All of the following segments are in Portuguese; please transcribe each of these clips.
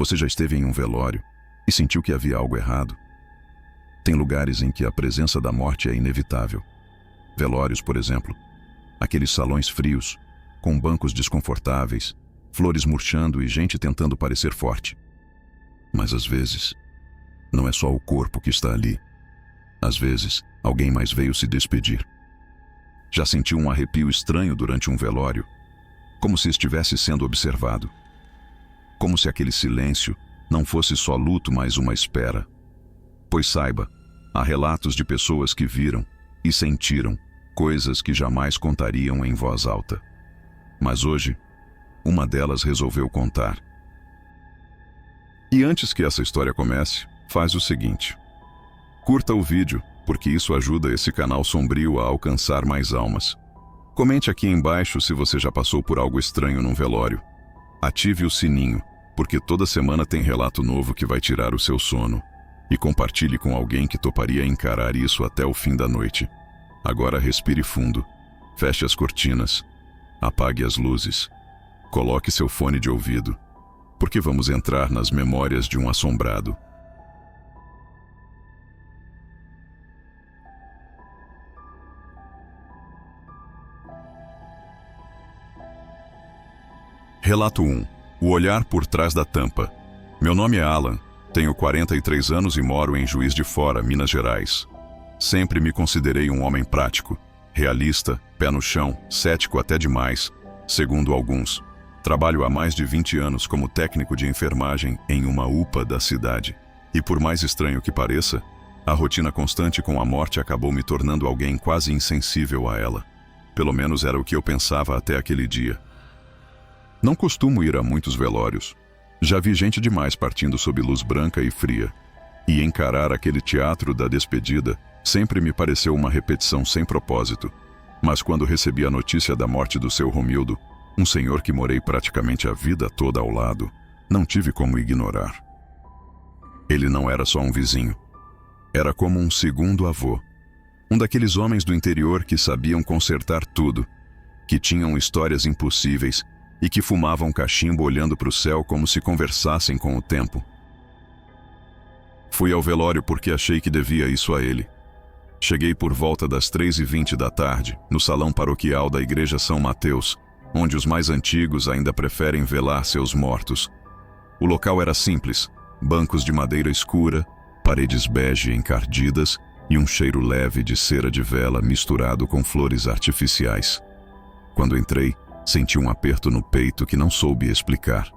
Você já esteve em um velório e sentiu que havia algo errado? Tem lugares em que a presença da morte é inevitável. Velórios, por exemplo, aqueles salões frios, com bancos desconfortáveis, flores murchando e gente tentando parecer forte. Mas às vezes, não é só o corpo que está ali. Às vezes, alguém mais veio se despedir. Já sentiu um arrepio estranho durante um velório, como se estivesse sendo observado. Como se aquele silêncio não fosse só luto, mas uma espera. Pois saiba, há relatos de pessoas que viram e sentiram coisas que jamais contariam em voz alta. Mas hoje, uma delas resolveu contar. E antes que essa história comece, faz o seguinte: curta o vídeo, porque isso ajuda esse canal sombrio a alcançar mais almas. Comente aqui embaixo se você já passou por algo estranho num velório. Ative o sininho, porque toda semana tem relato novo que vai tirar o seu sono. E compartilhe com alguém que toparia encarar isso até o fim da noite. Agora respire fundo, feche as cortinas, apague as luzes, coloque seu fone de ouvido, porque vamos entrar nas memórias de um assombrado. Relato 1. O olhar por trás da tampa. Meu nome é Alan, tenho 43 anos e moro em Juiz de Fora, Minas Gerais. Sempre me considerei um homem prático, realista, pé no chão, cético até demais, segundo alguns. Trabalho há mais de 20 anos como técnico de enfermagem em uma UPA da cidade. E por mais estranho que pareça, a rotina constante com a morte acabou me tornando alguém quase insensível a ela. Pelo menos era o que eu pensava até aquele dia. Não costumo ir a muitos velórios. Já vi gente demais partindo sob luz branca e fria. E encarar aquele teatro da despedida sempre me pareceu uma repetição sem propósito. Mas quando recebi a notícia da morte do seu Romildo, um senhor que morei praticamente a vida toda ao lado, não tive como ignorar. Ele não era só um vizinho. Era como um segundo avô. Um daqueles homens do interior que sabiam consertar tudo, que tinham histórias impossíveis e que fumavam cachimbo olhando para o céu como se conversassem com o tempo. Fui ao velório porque achei que devia isso a ele. Cheguei por volta das 3h20 da tarde, no salão paroquial da Igreja São Mateus, onde os mais antigos ainda preferem velar seus mortos. O local era simples, bancos de madeira escura, paredes bege encardidas e um cheiro leve de cera de vela misturado com flores artificiais. Quando entrei, senti um aperto no peito que não soube explicar.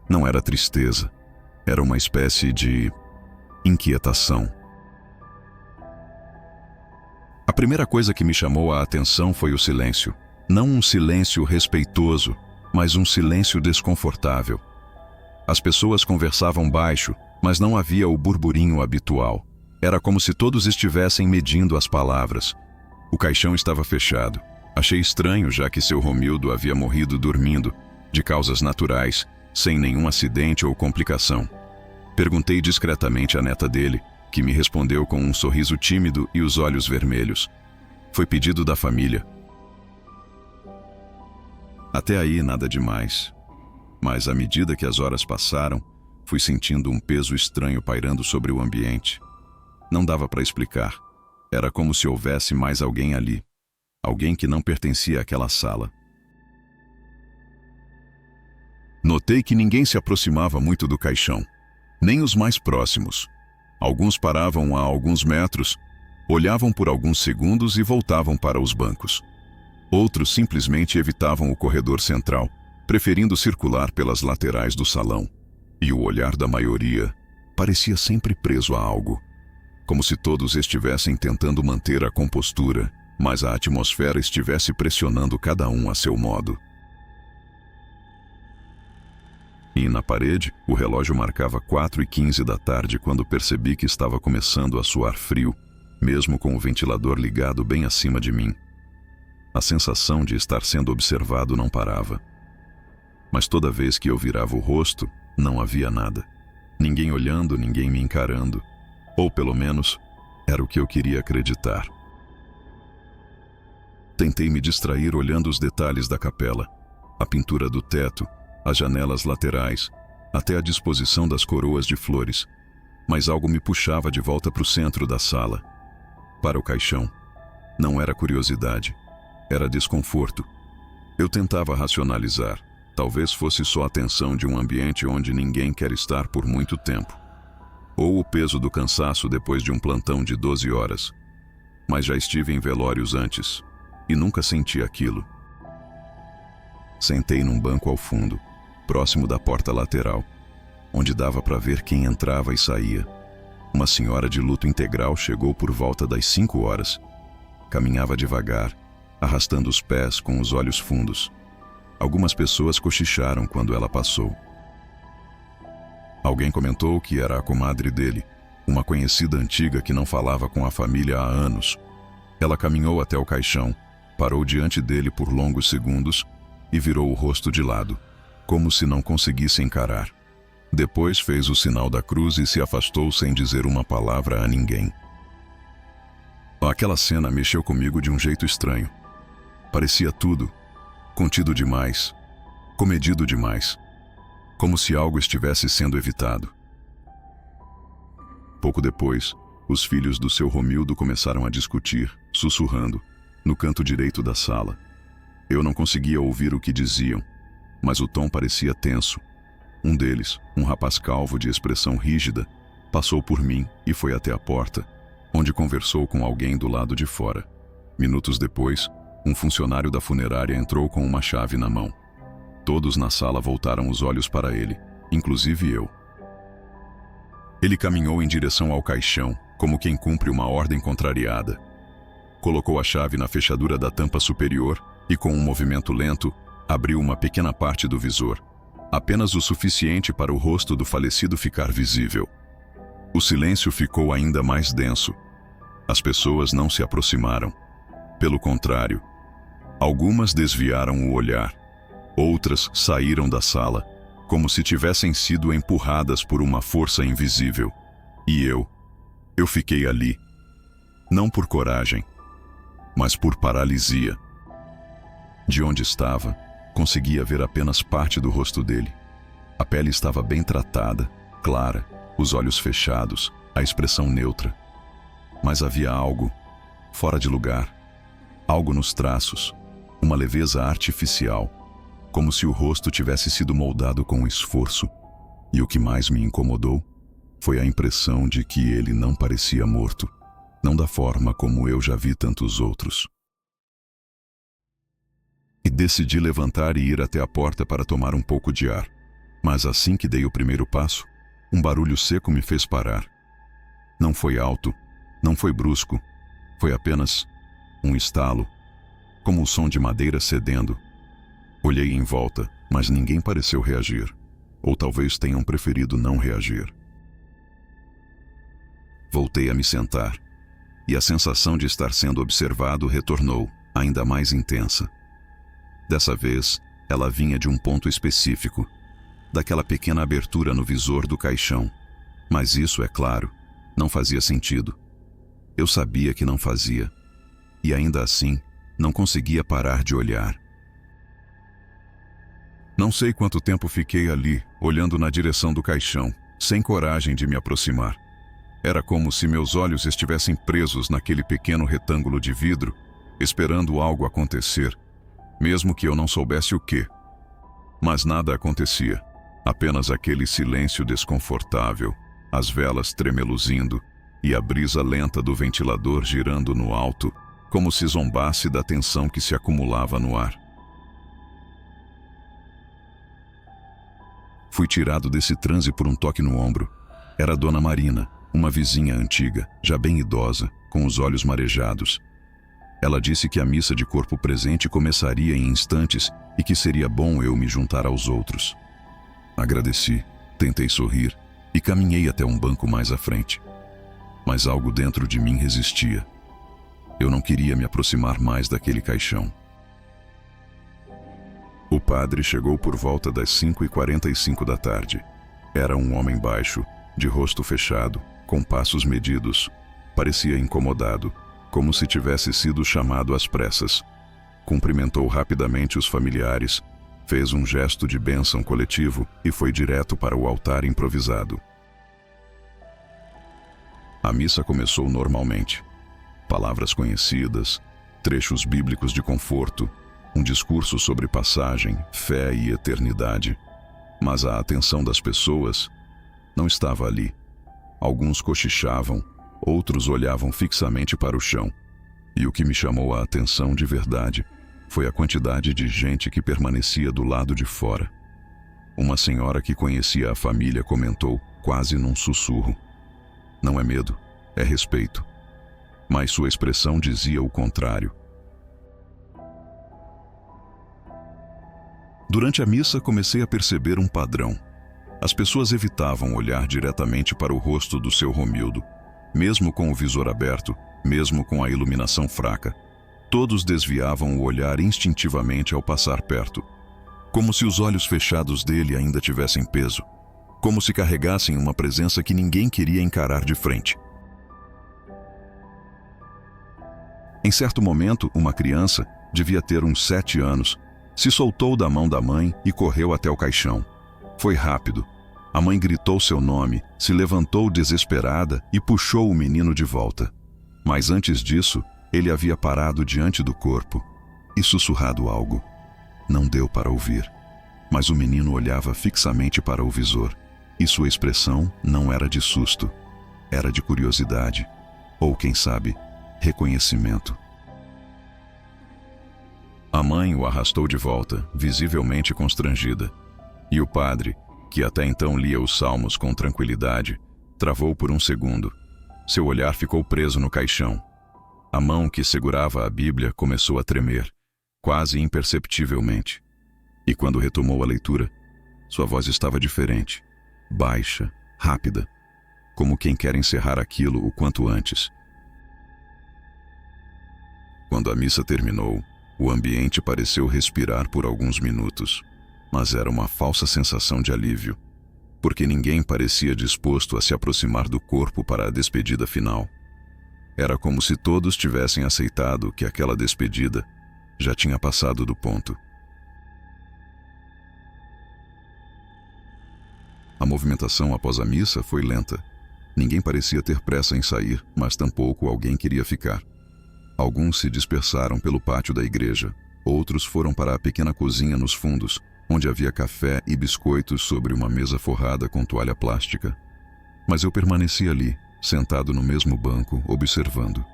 Não era tristeza, era uma espécie de inquietação. A primeira coisa que me chamou a atenção foi o silêncio. Não um silêncio respeitoso, mas um silêncio desconfortável. As pessoas conversavam baixo, mas não havia o burburinho habitual. Era como se todos estivessem medindo as palavras. O caixão estava fechado. Achei estranho, já que seu Romildo havia morrido dormindo, de causas naturais, sem nenhum acidente ou complicação. Perguntei discretamente à neta dele, que me respondeu com um sorriso tímido e os olhos vermelhos. Foi pedido da família. Até aí nada demais. Mas à medida que as horas passaram, fui sentindo um peso estranho pairando sobre o ambiente. Não dava para explicar. Era como se houvesse mais alguém ali. Alguém que não pertencia àquela sala. Notei que ninguém se aproximava muito do caixão, nem os mais próximos. Alguns paravam a alguns metros, olhavam por alguns segundos e voltavam para os bancos. Outros simplesmente evitavam o corredor central, preferindo circular pelas laterais do salão. E o olhar da maioria parecia sempre preso a algo, como se todos estivessem tentando manter a compostura, mas a atmosfera estivesse pressionando cada um a seu modo. E na parede, o relógio marcava 4h15 da tarde quando percebi que estava começando a suar frio, mesmo com o ventilador ligado bem acima de mim. A sensação de estar sendo observado não parava. Mas toda vez que eu virava o rosto, não havia nada. Ninguém olhando, ninguém me encarando. Ou pelo menos, era o que eu queria acreditar. Tentei me distrair olhando os detalhes da capela, a pintura do teto, as janelas laterais, até a disposição das coroas de flores, mas algo me puxava de volta para o centro da sala, para o caixão. Não era curiosidade, era desconforto. Eu tentava racionalizar. Talvez fosse só a tensão de um ambiente onde ninguém quer estar por muito tempo. Ou o peso do cansaço depois de um plantão de 12 horas. Mas já estive em velórios antes, e nunca senti aquilo. Sentei num banco ao fundo, próximo da porta lateral, onde dava para ver quem entrava e saía. Uma senhora de luto integral chegou por volta das 5 horas. Caminhava devagar, arrastando os pés com os olhos fundos. Algumas pessoas cochicharam quando ela passou. Alguém comentou que era a comadre dele, uma conhecida antiga que não falava com a família há anos. Ela caminhou até o caixão, parou diante dele por longos segundos e virou o rosto de lado, como se não conseguisse encarar. Depois fez o sinal da cruz e se afastou sem dizer uma palavra a ninguém. Aquela cena mexeu comigo de um jeito estranho. Parecia tudo contido demais, comedido demais, como se algo estivesse sendo evitado. Pouco depois, os filhos do seu Romildo começaram a discutir, sussurrando, no canto direito da sala. Eu não conseguia ouvir o que diziam, mas o tom parecia tenso. Um deles, um rapaz calvo de expressão rígida, passou por mim e foi até a porta, onde conversou com alguém do lado de fora. Minutos depois, um funcionário da funerária entrou com uma chave na mão. Todos na sala voltaram os olhos para ele, inclusive eu. Ele caminhou em direção ao caixão, como quem cumpre uma ordem contrariada. Colocou a chave na fechadura da tampa superior e, com um movimento lento, abriu uma pequena parte do visor, apenas o suficiente para o rosto do falecido ficar visível. O silêncio ficou ainda mais denso. As pessoas não se aproximaram. Pelo contrário, algumas desviaram o olhar, outras saíram da sala, como se tivessem sido empurradas por uma força invisível. E eu fiquei ali, não por coragem, mas por paralisia. De onde estava, conseguia ver apenas parte do rosto dele. A pele estava bem tratada, clara, os olhos fechados, a expressão neutra. Mas havia algo fora de lugar, algo nos traços, uma leveza artificial, como se o rosto tivesse sido moldado com esforço. E o que mais me incomodou foi a impressão de que ele não parecia morto, não da forma como eu já vi tantos outros. E decidi levantar e ir até a porta para tomar um pouco de ar. Mas assim que dei o primeiro passo, um barulho seco me fez parar. Não foi alto, não foi brusco, foi apenas um estalo, como o som de madeira cedendo. Olhei em volta, mas ninguém pareceu reagir, ou talvez tenham preferido não reagir. Voltei a me sentar, e a sensação de estar sendo observado retornou, ainda mais intensa. Dessa vez, ela vinha de um ponto específico, daquela pequena abertura no visor do caixão. Mas isso, é claro, não fazia sentido. Eu sabia que não fazia, e ainda assim, não conseguia parar de olhar. Não sei quanto tempo fiquei ali, olhando na direção do caixão, sem coragem de me aproximar. Era como se meus olhos estivessem presos naquele pequeno retângulo de vidro, esperando algo acontecer, mesmo que eu não soubesse o quê. Mas nada acontecia, apenas aquele silêncio desconfortável, as velas tremeluzindo e a brisa lenta do ventilador girando no alto, como se zombasse da tensão que se acumulava no ar. Fui tirado desse transe por um toque no ombro. Era Dona Marina, uma vizinha antiga, já bem idosa, com os olhos marejados. Ela disse que a missa de corpo presente começaria em instantes e que seria bom eu me juntar aos outros. Agradeci, tentei sorrir e caminhei até um banco mais à frente. Mas algo dentro de mim resistia. Eu não queria me aproximar mais daquele caixão. O padre chegou por volta das 5h45 da tarde. Era um homem baixo, de rosto fechado, com passos medidos. Parecia incomodado, como se tivesse sido chamado às pressas. Cumprimentou rapidamente os familiares Fez um gesto de bênção coletivo e foi direto para o altar improvisado. A missa começou normalmente. Palavras conhecidas, trechos bíblicos de conforto, um discurso sobre passagem, fé e eternidade. Mas a atenção das pessoas não estava ali. Alguns cochichavam, outros olhavam fixamente para o chão. E o que me chamou a atenção de verdade foi a quantidade de gente que permanecia do lado de fora. Uma senhora que conhecia a família comentou, quase num sussurro: "Não é medo, é respeito." Mas sua expressão dizia o contrário. Durante a missa, comecei a perceber um padrão. As pessoas evitavam olhar diretamente para o rosto do seu Romildo, mesmo com o visor aberto, mesmo com a iluminação fraca. Todos desviavam o olhar instintivamente ao passar perto, como se os olhos fechados dele ainda tivessem peso, como se carregassem uma presença que ninguém queria encarar de frente. Em certo momento, uma criança, devia ter uns 7 anos, se soltou da mão da mãe e correu até o caixão. Foi rápido. A mãe gritou seu nome, se levantou desesperada e puxou o menino de volta. Mas antes disso, ele havia parado diante do corpo e sussurrado algo. Não deu para ouvir, mas o menino olhava fixamente para o visor, e sua expressão não era de susto, era de curiosidade, ou quem sabe, reconhecimento. A mãe o arrastou de volta, visivelmente constrangida, e o padre, que até então lia os salmos com tranquilidade, travou por um segundo. Seu olhar ficou preso no caixão. A mão que segurava a Bíblia começou a tremer, quase imperceptivelmente. E quando retomou a leitura, sua voz estava diferente, baixa, rápida, como quem quer encerrar aquilo o quanto antes. Quando a missa terminou, o ambiente pareceu respirar por alguns minutos, mas era uma falsa sensação de alívio, porque ninguém parecia disposto a se aproximar do corpo para a despedida final. Era como se todos tivessem aceitado que aquela despedida já tinha passado do ponto. A movimentação após a missa foi lenta. Ninguém parecia ter pressa em sair, mas tampouco alguém queria ficar. Alguns se dispersaram pelo pátio da igreja, outros foram para a pequena cozinha nos fundos, onde havia café e biscoitos sobre uma mesa forrada com toalha plástica. Mas eu permaneci ali, sentado no mesmo banco, observando.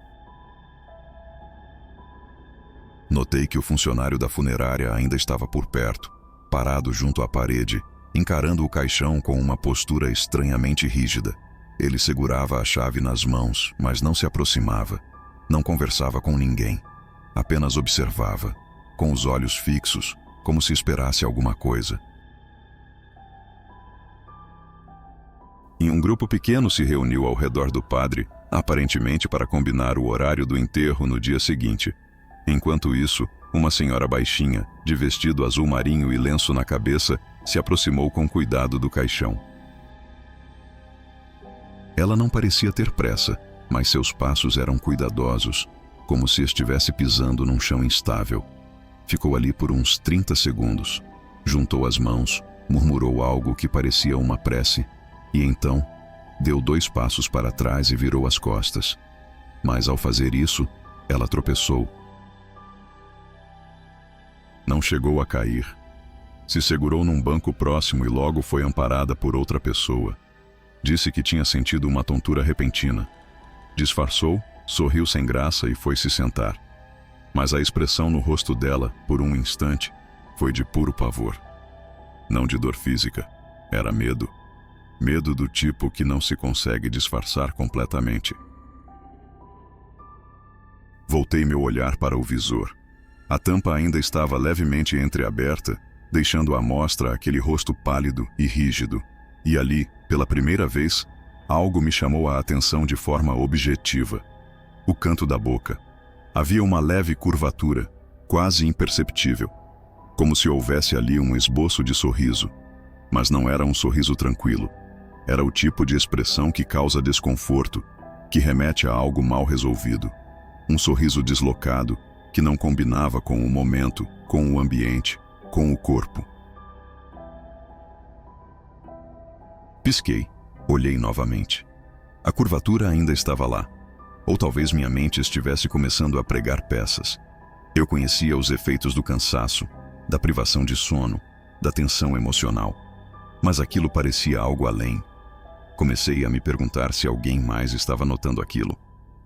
Notei que o funcionário da funerária ainda estava por perto, parado junto à parede, encarando o caixão com uma postura estranhamente rígida. Ele segurava a chave nas mãos, mas não se aproximava. Não conversava com ninguém. Apenas observava, com os olhos fixos, como se esperasse alguma coisa. E um grupo pequeno se reuniu ao redor do padre, aparentemente para combinar o horário do enterro no dia seguinte. Enquanto isso, uma senhora baixinha, de vestido azul marinho e lenço na cabeça, se aproximou com cuidado do caixão. Ela não parecia ter pressa, mas seus passos eram cuidadosos, como se estivesse pisando num chão instável. Ficou ali por uns 30 segundos. Juntou as mãos, murmurou algo que parecia uma prece, e então deu 2 passos para trás e virou as costas. Mas ao fazer isso, ela tropeçou. Não chegou a cair. Se segurou num banco próximo e logo foi amparada por outra pessoa. Disse que tinha sentido uma tontura repentina. Disfarçou, sorriu sem graça e foi se sentar. Mas a expressão no rosto dela, por um instante, foi de puro pavor. Não de dor física, era medo. Medo do tipo que não se consegue disfarçar completamente. Voltei meu olhar para o visor. A tampa ainda estava levemente entreaberta, deixando à mostra aquele rosto pálido e rígido. E ali, pela primeira vez, algo me chamou a atenção de forma objetiva. O canto da boca. Havia uma leve curvatura, quase imperceptível, como se houvesse ali um esboço de sorriso. Mas não era um sorriso tranquilo. Era o tipo de expressão que causa desconforto, que remete a algo mal resolvido. Um sorriso deslocado, que não combinava com o momento, com o ambiente, com o corpo. Pisquei, olhei novamente. A curvatura ainda estava lá. Ou talvez minha mente estivesse começando a pregar peças. Eu conhecia os efeitos do cansaço, da privação de sono, da tensão emocional. Mas aquilo parecia algo além. Comecei a me perguntar se alguém mais estava notando aquilo.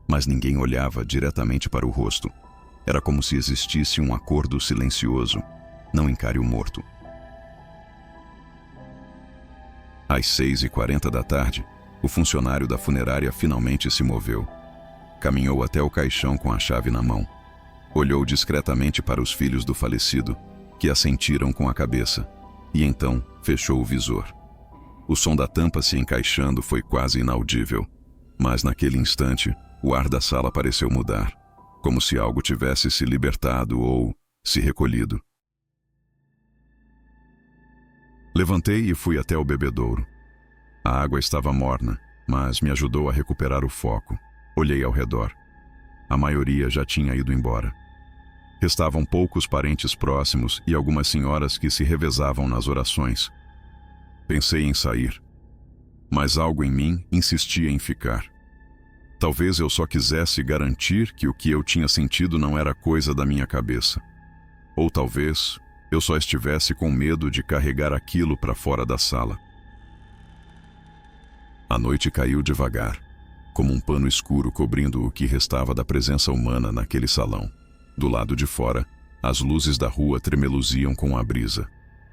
Mas ninguém olhava diretamente para o rosto. Era como se existisse um acordo silencioso. Não encare o morto. Às 6h40 da tarde, o funcionário da funerária finalmente se moveu. Caminhou até o caixão com a chave na mão. Olhou discretamente para os filhos do falecido, que assentiram com a cabeça, e então fechou o visor. O som da tampa se encaixando foi quase inaudível, mas naquele instante, o ar da sala pareceu mudar, como se algo tivesse se libertado ou se recolhido. Levantei e fui até o bebedouro. A água estava morna, mas me ajudou a recuperar o foco. Olhei ao redor. A maioria já tinha ido embora. Restavam poucos parentes próximos e algumas senhoras que se revezavam nas orações. Pensei em sair, mas algo em mim insistia em ficar. Talvez eu só quisesse garantir que o que eu tinha sentido não era coisa da minha cabeça. Ou talvez eu só estivesse com medo de carregar aquilo para fora da sala. A noite caiu devagar, como um pano escuro cobrindo o que restava da presença humana naquele salão. Do lado de fora, as luzes da rua tremeluziam com a brisa.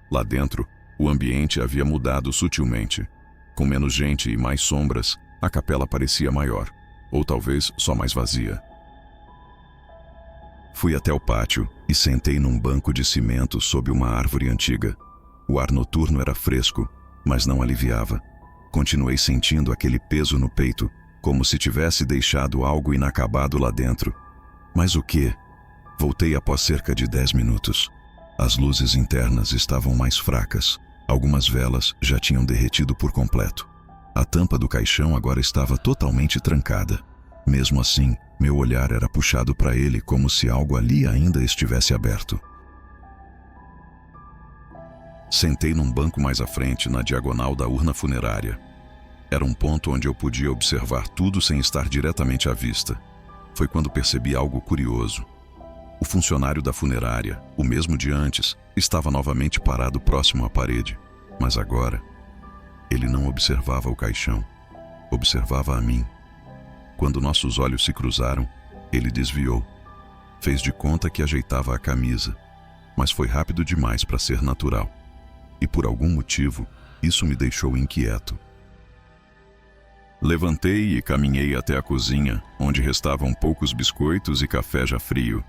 Lá dentro, o ambiente havia mudado sutilmente. Com menos gente e mais sombras, a capela parecia maior, ou talvez só mais vazia. Fui até o pátio e sentei num banco de cimento sob uma árvore antiga. O ar noturno era fresco, mas não aliviava. Continuei sentindo aquele peso no peito, como se tivesse deixado algo inacabado lá dentro. Mas o quê? Voltei após cerca de 10 minutos. As luzes internas estavam mais fracas. Algumas velas já tinham derretido por completo. A tampa do caixão agora estava totalmente trancada. Mesmo assim, meu olhar era puxado para ele como se algo ali ainda estivesse aberto. Sentei num banco mais à frente, na diagonal da urna funerária. Era um ponto onde eu podia observar tudo sem estar diretamente à vista. Foi quando percebi algo curioso. O funcionário da funerária, o mesmo de antes, estava novamente parado próximo à parede. Mas agora, ele não observava o caixão. Observava a mim. Quando nossos olhos se cruzaram, ele desviou. Fez de conta que ajeitava a camisa, mas foi rápido demais para ser natural. E por algum motivo, isso me deixou inquieto. Levantei e caminhei até a cozinha, onde restavam poucos biscoitos e café já frio.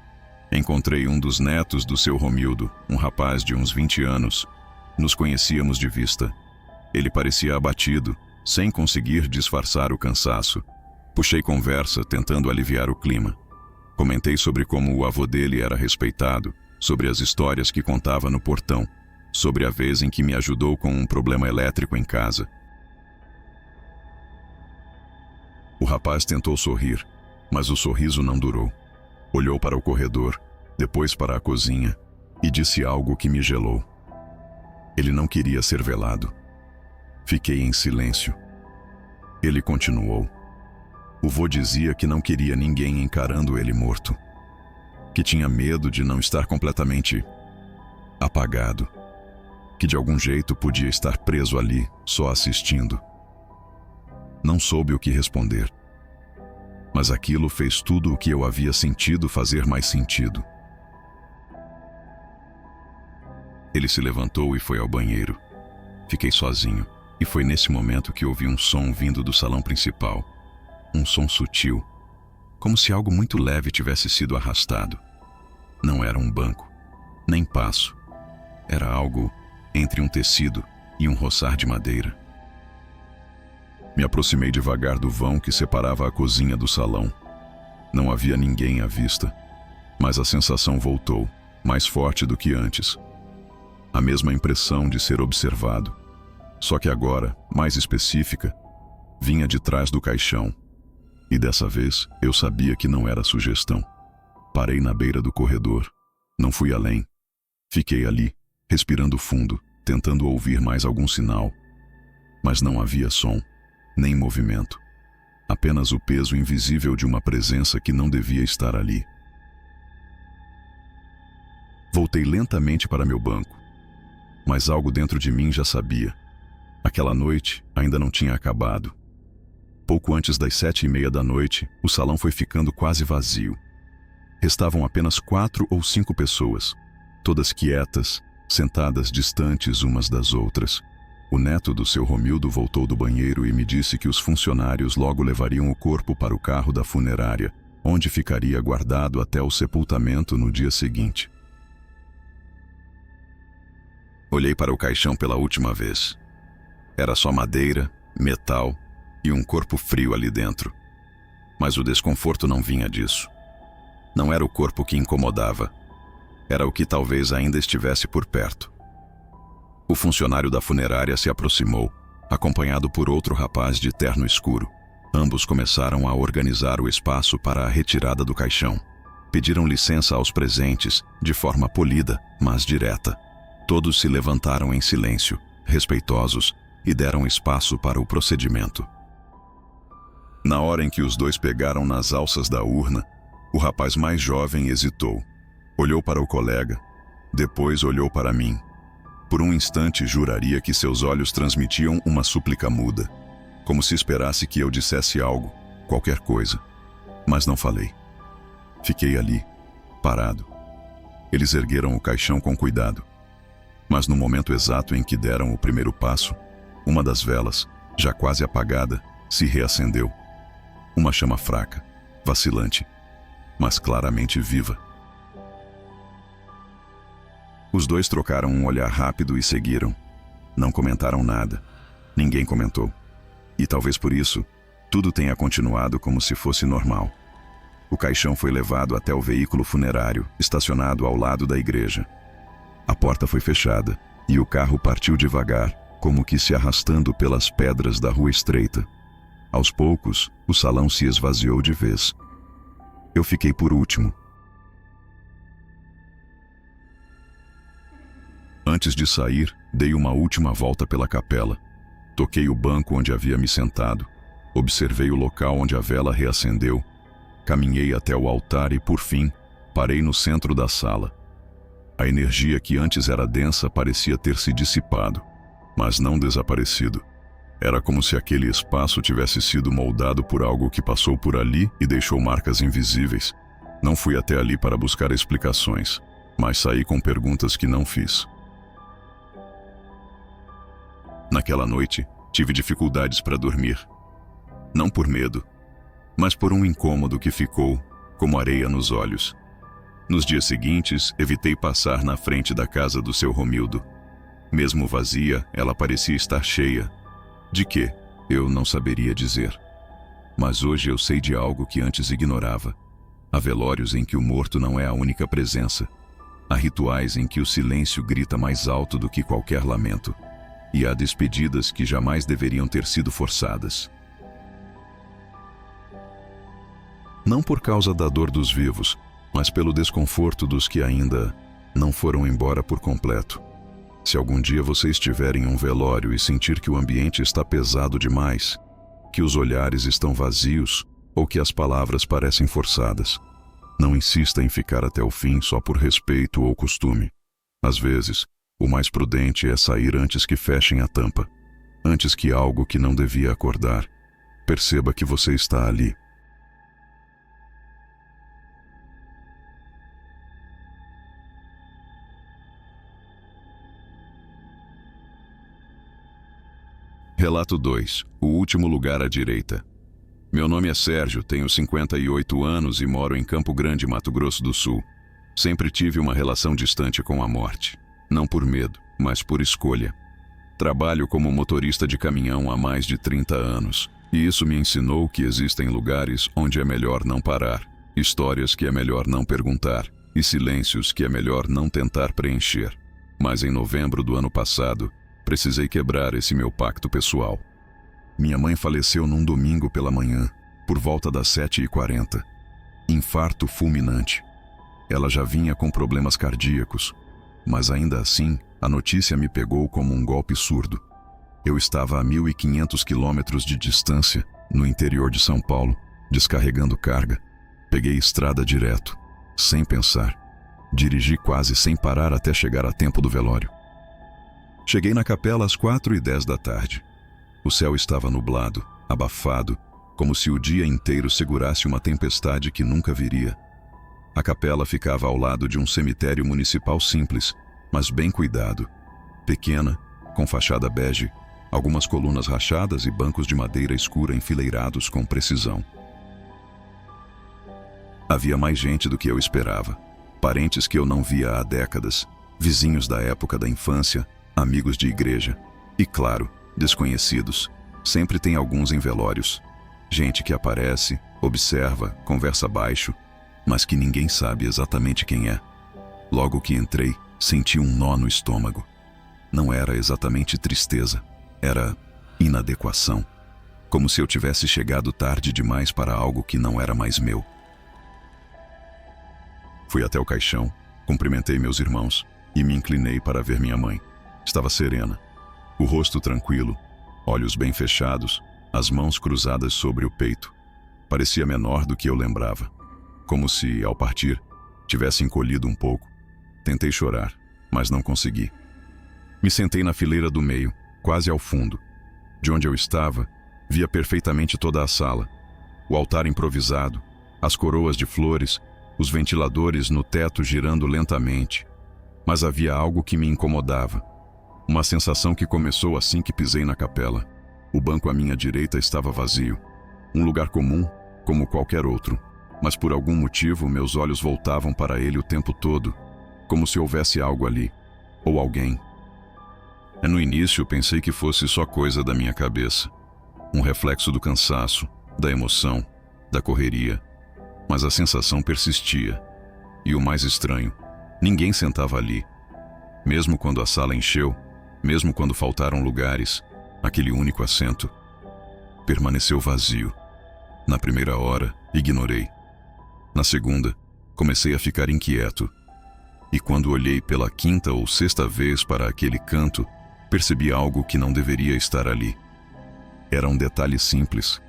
Encontrei um dos netos do seu Romildo, um rapaz de uns 20 anos. Nos conhecíamos de vista. Ele parecia abatido, sem conseguir disfarçar o cansaço. Puxei conversa, tentando aliviar o clima. Comentei sobre como o avô dele era respeitado, sobre as histórias que contava no portão, sobre a vez em que me ajudou com um problema elétrico em casa. O rapaz tentou sorrir, mas o sorriso não durou. Olhou para o corredor, depois para a cozinha, e disse algo que me gelou. Ele não queria ser velado. Fiquei em silêncio. Ele continuou. O vô dizia que não queria ninguém encarando ele morto. Que tinha medo de não estar completamente apagado. Que de algum jeito podia estar preso ali, só assistindo. Não soube o que responder. Mas aquilo fez tudo o que eu havia sentido fazer mais sentido. Ele se levantou e foi ao banheiro. Fiquei sozinho, e foi nesse momento que ouvi um som vindo do salão principal. Um som sutil, como se algo muito leve tivesse sido arrastado. Não era um banco, nem passo. Era algo entre um tecido e um roçar de madeira. Me aproximei devagar do vão que separava a cozinha do salão. Não havia ninguém à vista, mas a sensação voltou, mais forte do que antes. A mesma impressão de ser observado, só que agora, mais específica, vinha de trás do caixão. E dessa vez, eu sabia que não era sugestão. Parei na beira do corredor. Não fui além. Fiquei ali, respirando fundo, tentando ouvir mais algum sinal. Mas não havia som, nem movimento. Apenas o peso invisível de uma presença que não devia estar ali. Voltei lentamente para meu banco, mas algo dentro de mim já sabia. Aquela noite ainda não tinha acabado. Pouco antes das 7:30 da noite, o salão foi ficando quase vazio. Restavam apenas 4 ou 5 pessoas, todas quietas, sentadas distantes umas das outras. O neto do seu Romildo voltou do banheiro e me disse que os funcionários logo levariam o corpo para o carro da funerária, onde ficaria guardado até o sepultamento no dia seguinte. Olhei para o caixão pela última vez. Era só madeira, metal e um corpo frio ali dentro. Mas o desconforto não vinha disso. Não era o corpo que incomodava. Era o que talvez ainda estivesse por perto. O funcionário da funerária se aproximou, acompanhado por outro rapaz de terno escuro. Ambos começaram a organizar o espaço para a retirada do caixão. Pediram licença aos presentes, de forma polida, mas direta. Todos se levantaram em silêncio, respeitosos, e deram espaço para o procedimento. Na hora em que os dois pegaram nas alças da urna, o rapaz mais jovem hesitou. Olhou para o colega, depois olhou para mim. Por um instante juraria que seus olhos transmitiam uma súplica muda, como se esperasse que eu dissesse algo, qualquer coisa. Mas não falei. Fiquei ali, parado. Eles ergueram o caixão com cuidado. Mas no momento exato em que deram o primeiro passo, uma das velas, já quase apagada, se reacendeu. Uma chama fraca, vacilante, mas claramente viva. Os dois trocaram um olhar rápido e seguiram. Não comentaram nada. Ninguém comentou. E talvez por isso, tudo tenha continuado como se fosse normal. O caixão foi levado até o veículo funerário, estacionado ao lado da igreja. A porta foi fechada, e o carro partiu devagar, como que se arrastando pelas pedras da rua estreita. Aos poucos, o salão se esvaziou de vez. Eu fiquei por último. Antes de sair, dei uma última volta pela capela. Toquei o banco onde havia me sentado. Observei o local onde a vela reacendeu. Caminhei até o altar e, por fim, parei no centro da sala. A energia que antes era densa parecia ter se dissipado, mas não desaparecido. Era como se aquele espaço tivesse sido moldado por algo que passou por ali e deixou marcas invisíveis. Não fui até ali para buscar explicações, mas saí com perguntas que não fiz. Naquela noite, tive dificuldades para dormir. Não por medo, mas por um incômodo que ficou, como areia nos olhos. Nos dias seguintes, evitei passar na frente da casa do seu Romildo. Mesmo vazia, ela parecia estar cheia. De quê? Eu não saberia dizer. Mas hoje eu sei de algo que antes ignorava. Há velórios em que o morto não é a única presença. Há rituais em que o silêncio grita mais alto do que qualquer lamento. E há despedidas que jamais deveriam ter sido forçadas. Não por causa da dor dos vivos, mas pelo desconforto dos que ainda não foram embora por completo. Se algum dia você estiver em um velório e sentir que o ambiente está pesado demais, que os olhares estão vazios ou que as palavras parecem forçadas, não insista em ficar até o fim só por respeito ou costume. Às vezes, o mais prudente é sair antes que fechem a tampa, antes que algo que não devia acordar perceba que você está ali. Relato 2. O último lugar à direita. Meu nome é Sérgio, tenho 58 anos e moro em Campo Grande, Mato Grosso do Sul. Sempre tive uma relação distante com a morte. Não por medo, mas por escolha. Trabalho como motorista de caminhão há mais de 30 anos. E isso me ensinou que existem lugares onde é melhor não parar, histórias que é melhor não perguntar e silêncios que é melhor não tentar preencher. Mas em novembro do ano passado, precisei quebrar esse meu pacto pessoal. Minha mãe faleceu num domingo pela manhã, por volta das 7h40. Infarto fulminante. Ela já vinha com problemas cardíacos, mas ainda assim A notícia me pegou como um golpe surdo. Eu estava a 1.500 quilômetros de distância, no interior de São Paulo, descarregando carga. Peguei estrada direto, sem pensar. Dirigi quase sem parar até chegar a tempo do velório. Cheguei na capela às 4h10 da tarde. O céu estava nublado, abafado, como se o dia inteiro segurasse uma tempestade que nunca viria. A capela ficava ao lado de um cemitério municipal simples, mas bem cuidado. Pequena, com fachada bege, algumas colunas rachadas e bancos de madeira escura enfileirados com precisão. Havia mais gente do que eu esperava. Parentes que eu não via há décadas, vizinhos da época da infância, amigos de igreja e, claro, desconhecidos. Sempre tem alguns em velórios. Gente que aparece, observa, conversa baixo, mas que ninguém sabe exatamente quem é. Logo que entrei, senti um nó no estômago. Não era exatamente tristeza, era inadequação. Como se eu tivesse chegado tarde demais para algo que não era mais meu. Fui até o caixão, cumprimentei meus irmãos e me inclinei para ver minha mãe. Estava serena, o rosto tranquilo, olhos bem fechados, as mãos cruzadas sobre o peito. Parecia menor do que eu lembrava, como se, ao partir, tivesse encolhido um pouco. Tentei chorar, mas não consegui. Me sentei na fileira do meio, quase ao fundo. De onde eu estava, via perfeitamente toda a sala. O altar improvisado, as coroas de flores, os ventiladores no teto girando lentamente. Mas havia algo que me incomodava. Uma sensação que começou assim que pisei na capela. O banco à minha direita estava vazio. Um lugar comum, como qualquer outro. Mas por algum motivo meus olhos voltavam para ele o tempo todo, como se houvesse algo ali, ou alguém. No início pensei que fosse só coisa da minha cabeça. Um reflexo do cansaço, da emoção, da correria. Mas a sensação persistia. E o mais estranho, ninguém sentava ali. Mesmo quando a sala encheu, mesmo quando faltaram lugares, aquele único assento permaneceu vazio. Na primeira hora, ignorei. Na segunda, comecei a ficar inquieto. E quando olhei pela quinta ou sexta vez para aquele canto, percebi algo que não deveria estar ali. Era um detalhe simples,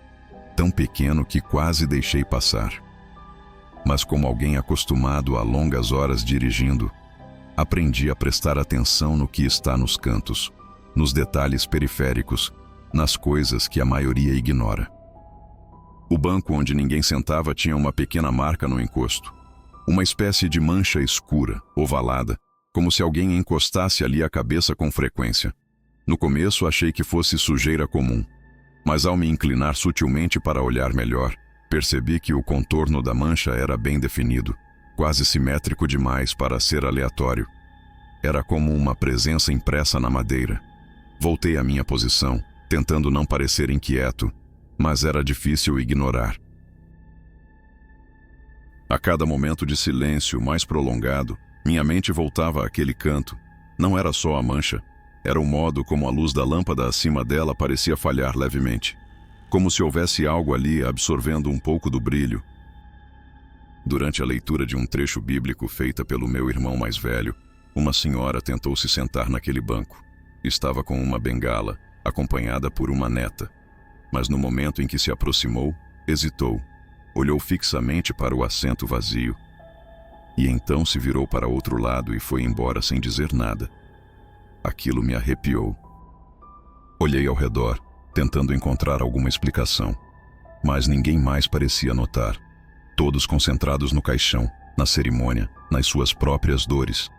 tão pequeno que quase deixei passar. Mas como alguém acostumado a longas horas dirigindo, aprendi a prestar atenção no que está nos cantos, nos detalhes periféricos, nas coisas que a maioria ignora. O banco onde ninguém sentava tinha uma pequena marca no encosto. Uma espécie de mancha escura, ovalada, como se alguém encostasse ali a cabeça com frequência. No começo achei que fosse sujeira comum, mas ao me inclinar sutilmente para olhar melhor, percebi que o contorno da mancha era bem definido, quase simétrico demais para ser aleatório. Era como uma presença impressa na madeira. Voltei à minha posição, tentando não parecer inquieto, mas era difícil ignorar. A cada momento de silêncio mais prolongado, minha mente voltava àquele canto. Não era só a mancha, era o modo como a luz da lâmpada acima dela parecia falhar levemente, como se houvesse algo ali absorvendo um pouco do brilho. Durante a leitura de um trecho bíblico feita pelo meu irmão mais velho, uma senhora tentou se sentar naquele banco. Estava com uma bengala, acompanhada por uma neta. Mas no momento em que se aproximou, hesitou, olhou fixamente para o assento vazio, e então se virou para outro lado e foi embora sem dizer nada. Aquilo me arrepiou. Olhei ao redor, tentando encontrar alguma explicação, mas ninguém mais parecia notar. Todos concentrados no caixão, na cerimônia, nas suas próprias dores.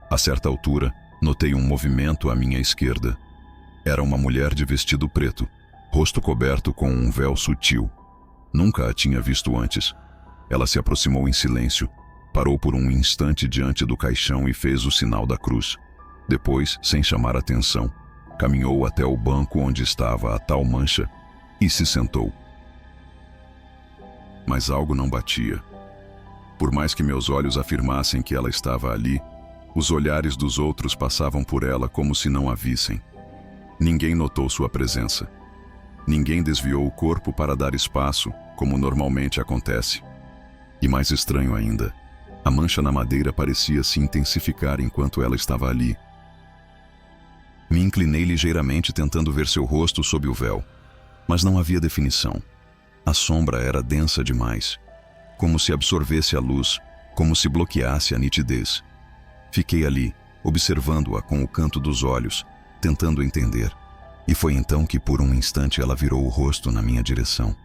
A certa altura, notei um movimento à minha esquerda. Era uma mulher de vestido preto, rosto coberto com um véu sutil. Nunca a tinha visto antes. Ela se aproximou em silêncio, parou por um instante diante do caixão e fez o sinal da cruz. Depois, sem chamar atenção, caminhou até o banco onde estava a tal mancha e se sentou. Mas algo não batia. Por mais que meus olhos afirmassem que ela estava ali, os olhares dos outros passavam por ela como se não a vissem. Ninguém notou sua presença. Ninguém desviou o corpo para dar espaço, como normalmente acontece. E mais estranho ainda, a mancha na madeira parecia se intensificar enquanto ela estava ali, Me inclinei ligeiramente tentando ver seu rosto sob o véu, mas não havia definição. A sombra era densa demais, como se absorvesse a luz, como se bloqueasse a nitidez. Fiquei ali, observando-a com o canto dos olhos, tentando entender. E foi então que por um instante ela virou o rosto na minha direção.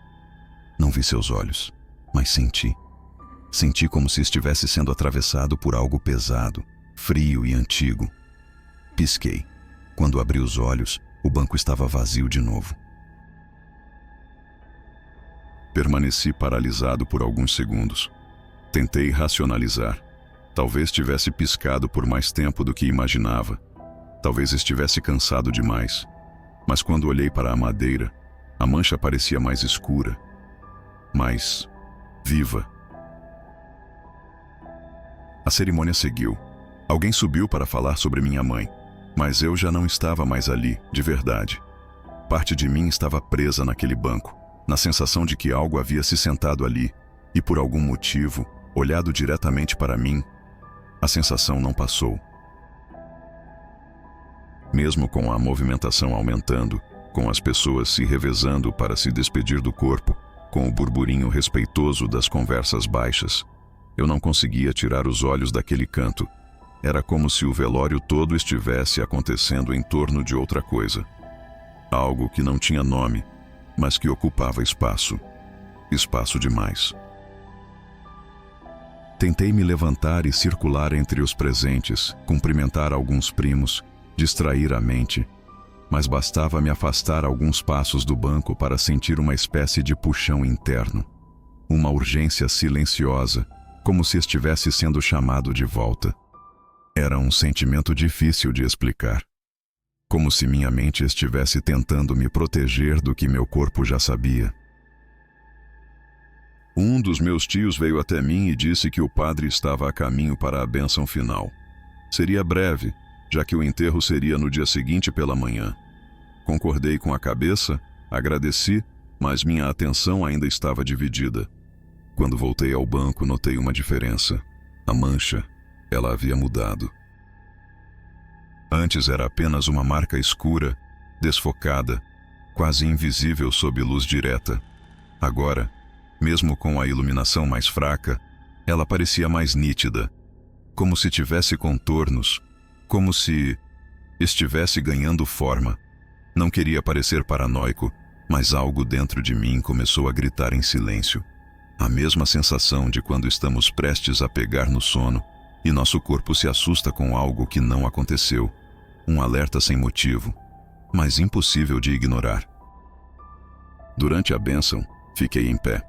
Não vi seus olhos, mas senti. Senti como se estivesse sendo atravessado por algo pesado, frio e antigo. Pisquei. Quando abri os olhos, o banco estava vazio de novo. Permaneci paralisado por alguns segundos. Tentei racionalizar. Talvez tivesse piscado por mais tempo do que imaginava. Talvez estivesse cansado demais. Mas quando olhei para a madeira, a mancha parecia mais escura, mais viva. A cerimônia seguiu. Alguém subiu para falar sobre minha mãe, mas eu já não estava mais ali, de verdade. Parte de mim estava presa naquele banco, na sensação de que algo havia se sentado ali, e por algum motivo, olhado diretamente para mim, a sensação não passou. Mesmo com a movimentação aumentando, com as pessoas se revezando para se despedir do corpo, com o burburinho respeitoso das conversas baixas, eu não conseguia tirar os olhos daquele canto. Era como se o velório todo estivesse acontecendo em torno de outra coisa. Algo que não tinha nome, mas que ocupava espaço. Espaço demais. Tentei me levantar e circular entre os presentes, cumprimentar alguns primos, distrair a mente, mas bastava me afastar alguns passos do banco para sentir uma espécie de puxão interno. Uma urgência silenciosa, como se estivesse sendo chamado de volta. Era um sentimento difícil de explicar. Como se minha mente estivesse tentando me proteger do que meu corpo já sabia. Um dos meus tios veio até mim e disse que o padre estava a caminho para a bênção final. Seria breve, já que o enterro seria no dia seguinte pela manhã. Concordei com a cabeça, agradeci, mas minha atenção ainda estava dividida. Quando voltei ao banco, notei uma diferença. A mancha, ela havia mudado. Antes era apenas uma marca escura, desfocada, quase invisível sob luz direta. Agora, mesmo com a iluminação mais fraca, ela parecia mais nítida, como se tivesse contornos, como se estivesse ganhando forma. Não queria parecer paranoico, mas algo dentro de mim começou a gritar em silêncio. A mesma sensação de quando estamos prestes a pegar no sono e nosso corpo se assusta com algo que não aconteceu. Um alerta sem motivo, mas impossível de ignorar. Durante a bênção, fiquei em pé.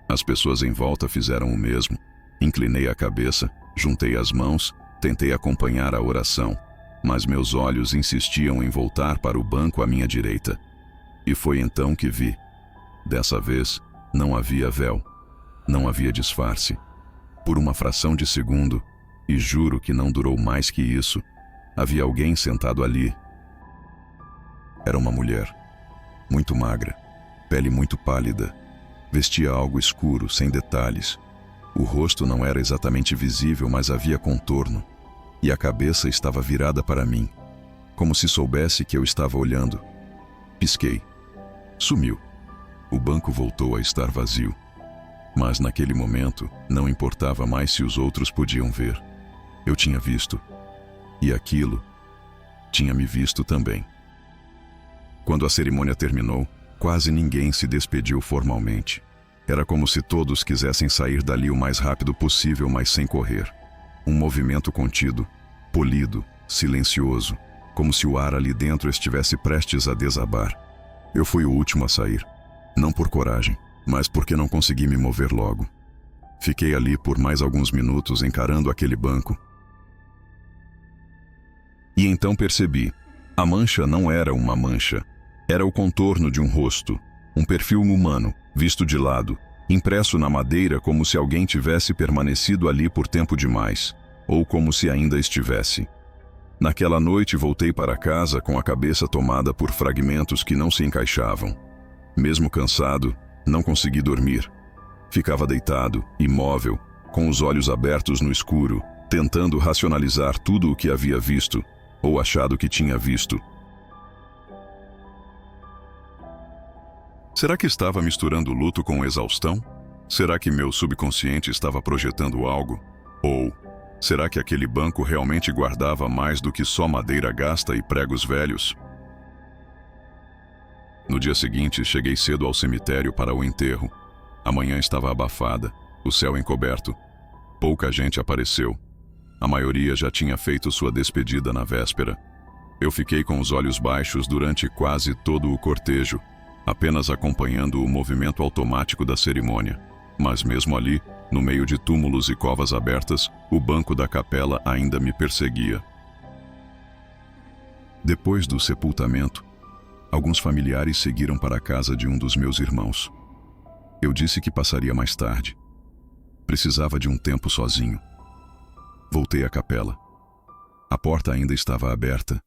As pessoas em volta fizeram o mesmo. Inclinei a cabeça, juntei as mãos, tentei acompanhar a oração, mas meus olhos insistiam em voltar para o banco à minha direita. E foi então que vi. Dessa vez, não havia véu, não havia disfarce. Por uma fração de segundo, e juro que não durou mais que isso, havia alguém sentado ali. Era uma mulher, muito magra, pele muito pálida, vestia algo escuro, sem detalhes. O rosto não era exatamente visível, mas havia contorno, e a cabeça estava virada para mim, como se soubesse que eu estava olhando. Pisquei. Sumiu. O banco voltou a estar vazio. Mas naquele momento, não importava mais se os outros podiam ver. Eu tinha visto. E aquilo tinha me visto também. Quando a cerimônia terminou, quase ninguém se despediu formalmente. Era como se todos quisessem sair dali o mais rápido possível, mas sem correr. Um movimento contido, polido, silencioso, como se o ar ali dentro estivesse prestes a desabar. Eu fui o último a sair. Não por coragem, mas porque não consegui me mover logo. Fiquei ali por mais alguns minutos encarando aquele banco. E então percebi. A mancha não era uma mancha. Era o contorno de um rosto, um perfil humano, visto de lado, impresso na madeira como se alguém tivesse permanecido ali por tempo demais, ou como se ainda estivesse. Naquela noite voltei para casa com a cabeça tomada por fragmentos que não se encaixavam. Mesmo cansado, não consegui dormir. Ficava deitado, imóvel, com os olhos abertos no escuro, tentando racionalizar tudo o que havia visto, ou achado que tinha visto, Será que estava misturando luto com exaustão? Será que meu subconsciente estava projetando algo? Ou será que aquele banco realmente guardava mais do que só madeira gasta e pregos velhos? No dia seguinte, cheguei cedo ao cemitério para o enterro. A manhã estava abafada, o céu encoberto. Pouca gente apareceu. A maioria já tinha feito sua despedida na véspera. Eu fiquei com os olhos baixos durante quase todo o cortejo, apenas acompanhando o movimento automático da cerimônia. Mas mesmo ali, no meio de túmulos e covas abertas, o banco da capela ainda me perseguia. Depois do sepultamento, alguns familiares seguiram para a casa de um dos meus irmãos. Eu disse que passaria mais tarde. Precisava de um tempo sozinho. Voltei à capela. A porta ainda estava aberta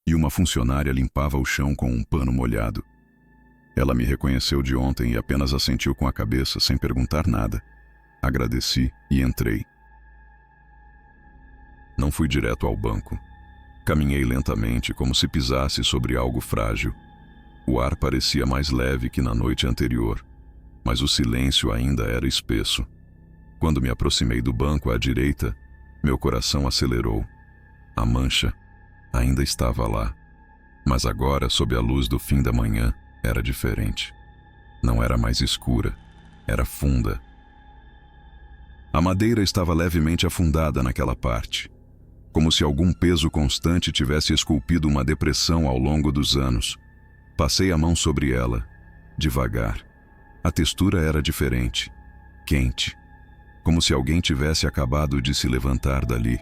e uma funcionária limpava o chão com um pano molhado. Ela me reconheceu de ontem e apenas assentiu com a cabeça sem perguntar nada. Agradeci e entrei. Não fui direto ao banco. Caminhei lentamente, como se pisasse sobre algo frágil. O ar parecia mais leve que na noite anterior, mas o silêncio ainda era espesso. Quando me aproximei do banco à direita, meu coração acelerou. A mancha ainda estava lá, mas agora, sob a luz do fim da manhã, era diferente. Não era mais escura, era funda. A madeira estava levemente afundada naquela parte, como se algum peso constante tivesse esculpido uma depressão ao longo dos anos. Passei a mão sobre ela, devagar. A textura era diferente, quente, como se alguém tivesse acabado de se levantar dali.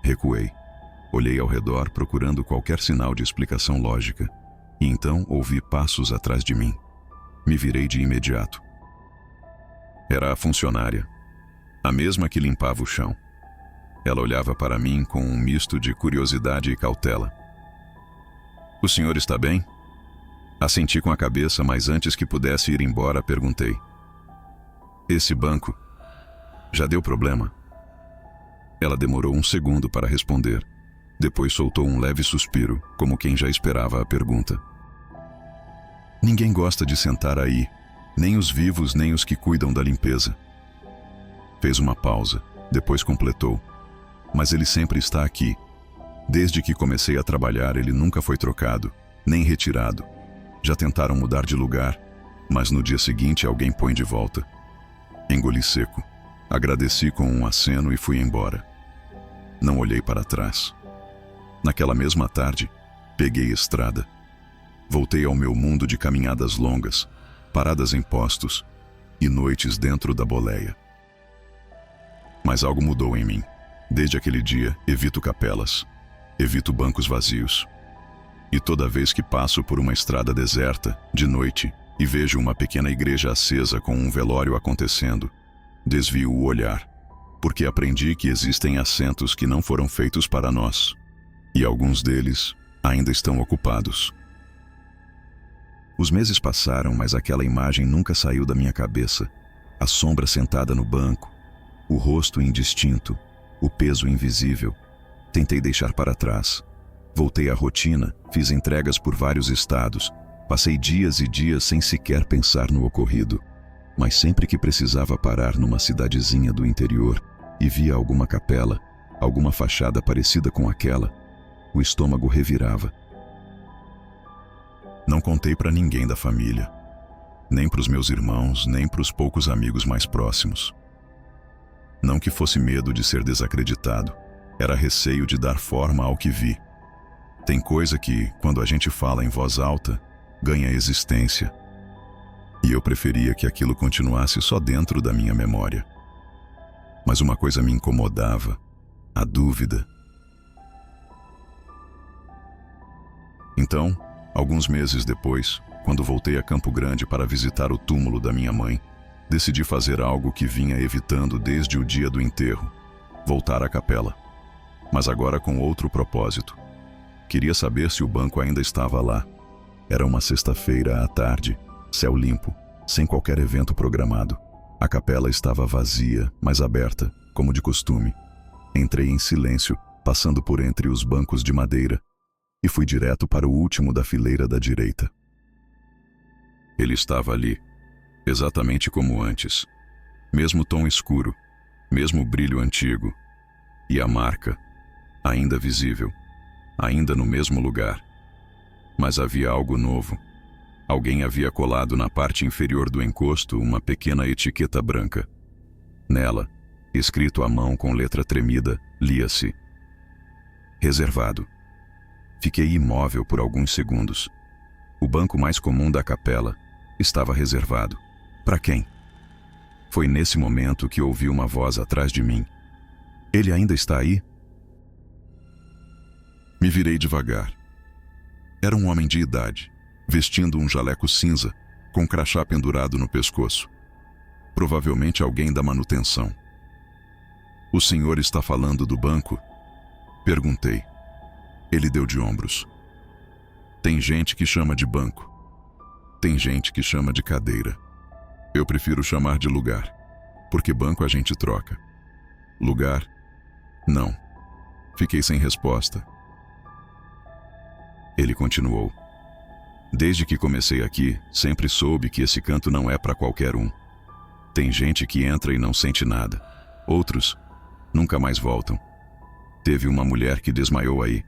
Recuei. Olhei ao redor procurando qualquer sinal de explicação lógica, e então ouvi passos atrás de mim. Me virei de imediato. Era a funcionária, a mesma que limpava o chão. Ela olhava para mim com um misto de curiosidade e cautela. "O senhor está bem?" Assenti com a cabeça, mas antes que pudesse ir embora, perguntei: "Esse banco já deu problema?" Ela demorou um segundo para responder. Depois soltou um leve suspiro, como quem já esperava a pergunta. "Ninguém gosta de sentar aí, nem os vivos nem os que cuidam da limpeza." Fez uma pausa, depois completou: "Mas ele sempre está aqui. Desde que comecei a trabalhar, ele nunca foi trocado, nem retirado. Já tentaram mudar de lugar, mas no dia seguinte alguém põe de volta." Engoli seco. Agradeci com um aceno e fui embora. Não olhei para trás. Naquela mesma tarde, peguei estrada. Voltei ao meu mundo de caminhadas longas, paradas em postos e noites dentro da boleia. Mas algo mudou em mim. Desde aquele dia, evito capelas, evito bancos vazios. E toda vez que passo por uma estrada deserta, de noite, e vejo uma pequena igreja acesa com um velório acontecendo, desvio o olhar, porque aprendi que existem assentos que não foram feitos para nós, e alguns deles ainda estão ocupados. Os meses passaram, mas aquela imagem nunca saiu da minha cabeça. A sombra sentada no banco, o rosto indistinto, o peso invisível. Tentei deixar para trás. Voltei à rotina, fiz entregas por vários estados. Passei dias e dias sem sequer pensar no ocorrido. Mas sempre que precisava parar numa cidadezinha do interior e via alguma capela, alguma fachada parecida com aquela, o estômago revirava. Não contei para ninguém da família, nem para os meus irmãos, nem para os poucos amigos mais próximos. Não que fosse medo de ser desacreditado, era receio de dar forma ao que vi. Tem coisa que, quando a gente fala em voz alta, ganha existência. E eu preferia que aquilo continuasse só dentro da minha memória. Mas uma coisa me incomodava, a dúvida. Então, alguns meses depois, quando voltei a Campo Grande para visitar o túmulo da minha mãe, decidi fazer algo que vinha evitando desde o dia do enterro: voltar à capela. Mas agora com outro propósito. Queria saber se o banco ainda estava lá. Era uma sexta-feira à tarde, céu limpo, sem qualquer evento programado. A capela estava vazia, mas aberta, como de costume. Entrei em silêncio, passando por entre os bancos de madeira, e fui direto para o último da fileira da direita. Ele estava ali, exatamente como antes. Mesmo tom escuro, mesmo brilho antigo. E a marca, ainda visível, ainda no mesmo lugar. Mas havia algo novo. Alguém havia colado na parte inferior do encosto uma pequena etiqueta branca. Nela, escrito à mão com letra tremida, lia-se: reservado. Fiquei imóvel por alguns segundos. O banco mais comum da capela estava reservado. Para quem? Foi nesse momento que ouvi uma voz atrás de mim. Ele ainda está aí? Me virei devagar. Era um homem de idade, vestindo um jaleco cinza, com crachá pendurado no pescoço. Provavelmente alguém da manutenção. O senhor está falando do banco? Perguntei. Ele deu de ombros. Tem gente que chama de banco. Tem gente que chama de cadeira. Eu prefiro chamar de lugar, porque banco a gente troca. Lugar? Não. Fiquei sem resposta. Ele continuou. Desde que comecei aqui, sempre soube que esse canto não é para qualquer um. Tem gente que entra e não sente nada. Outros nunca mais voltam. Teve uma mulher que desmaiou aí.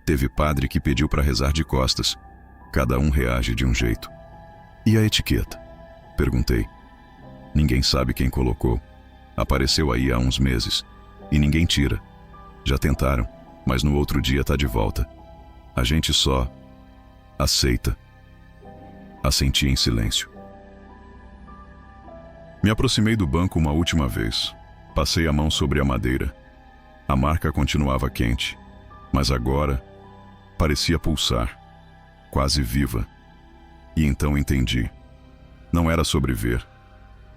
Teve padre que pediu para rezar de costas. Cada um reage de um jeito. E a etiqueta? Perguntei. Ninguém sabe quem colocou. Apareceu aí há uns meses. E ninguém tira. Já tentaram, mas no outro dia tá de volta. A gente só aceita. Assenti em silêncio. Me aproximei do banco uma última vez. Passei a mão sobre a madeira. A marca continuava quente, mas agora parecia pulsar, quase viva. E então entendi. Não era sobre ver,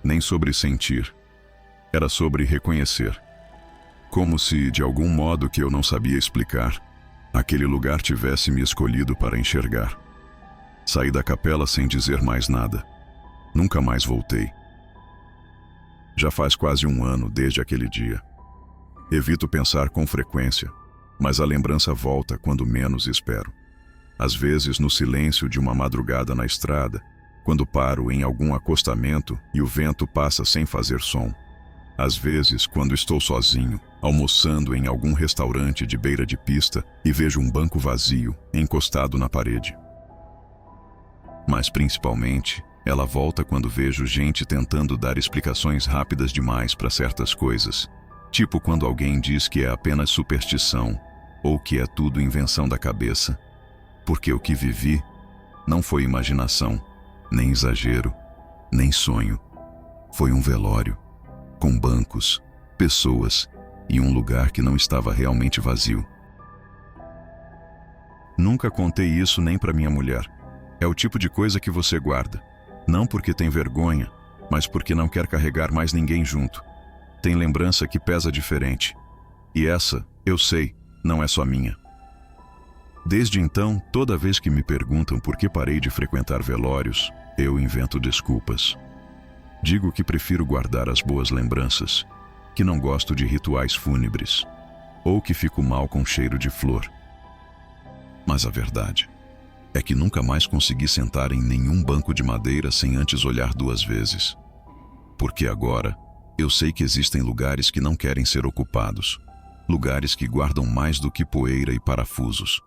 nem sobre sentir. Era sobre reconhecer. Como se, de algum modo que eu não sabia explicar, aquele lugar tivesse me escolhido para enxergar. Saí da capela sem dizer mais nada. Nunca mais voltei. Já faz quase um ano desde aquele dia. Evito pensar com frequência, mas a lembrança volta quando menos espero. Às vezes no silêncio de uma madrugada na estrada, quando paro em algum acostamento e o vento passa sem fazer som. Às vezes quando estou sozinho, almoçando em algum restaurante de beira de pista e vejo um banco vazio, encostado na parede. Mas principalmente, ela volta quando vejo gente tentando dar explicações rápidas demais para certas coisas. Tipo quando alguém diz que é apenas superstição, ou que é tudo invenção da cabeça. Porque o que vivi não foi imaginação, nem exagero, nem sonho. Foi um velório, com bancos, pessoas e um lugar que não estava realmente vazio. Nunca contei isso nem para minha mulher. É o tipo de coisa que você guarda. Não porque tem vergonha, mas porque não quer carregar mais ninguém junto. Tem lembrança que pesa diferente. E essa, eu sei, não é só minha. Desde então, toda vez que me perguntam por que parei de frequentar velórios, eu invento desculpas. Digo que prefiro guardar as boas lembranças, que não gosto de rituais fúnebres, ou que fico mal com cheiro de flor. Mas a verdade é que nunca mais consegui sentar em nenhum banco de madeira sem antes olhar 2 vezes. Porque agora, eu sei que existem lugares que não querem ser ocupados, lugares que guardam mais do que poeira e parafusos,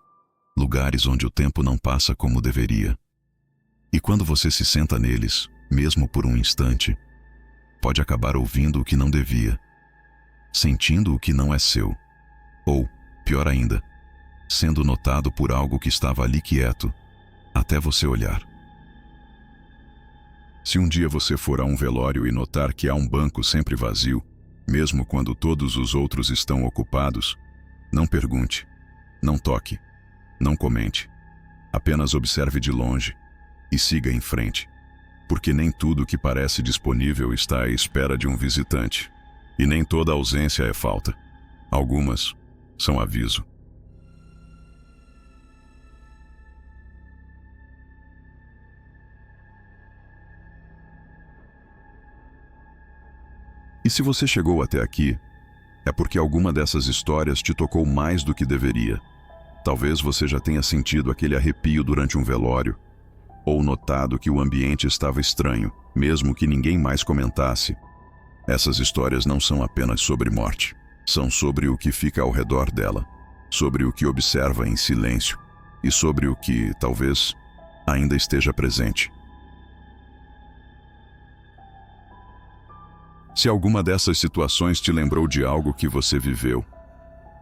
lugares onde o tempo não passa como deveria. E quando você se senta neles, mesmo por um instante, pode acabar ouvindo o que não devia, sentindo o que não é seu, ou, pior ainda, sendo notado por algo que estava ali quieto, até você olhar. Se um dia você for a um velório e notar que há um banco sempre vazio, mesmo quando todos os outros estão ocupados, não pergunte, não toque, não comente. Apenas observe de longe e siga em frente, porque nem tudo que parece disponível está à espera de um visitante, e nem toda ausência é falta. Algumas são aviso. E se você chegou até aqui, é porque alguma dessas histórias te tocou mais do que deveria. Talvez você já tenha sentido aquele arrepio durante um velório, ou notado que o ambiente estava estranho, mesmo que ninguém mais comentasse. Essas histórias não são apenas sobre morte. São sobre o que fica ao redor dela, sobre o que observa em silêncio e sobre o que, talvez, ainda esteja presente. Se alguma dessas situações te lembrou de algo que você viveu,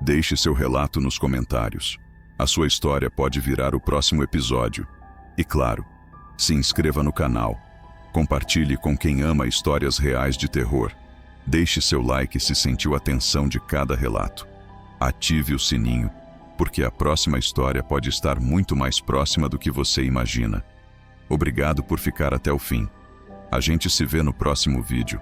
deixe seu relato nos comentários. A sua história pode virar o próximo episódio. E claro, se inscreva no canal. Compartilhe com quem ama histórias reais de terror. Deixe seu like se sentiu a tensão de cada relato. Ative o sininho, porque a próxima história pode estar muito mais próxima do que você imagina. Obrigado por ficar até o fim. A gente se vê no próximo vídeo.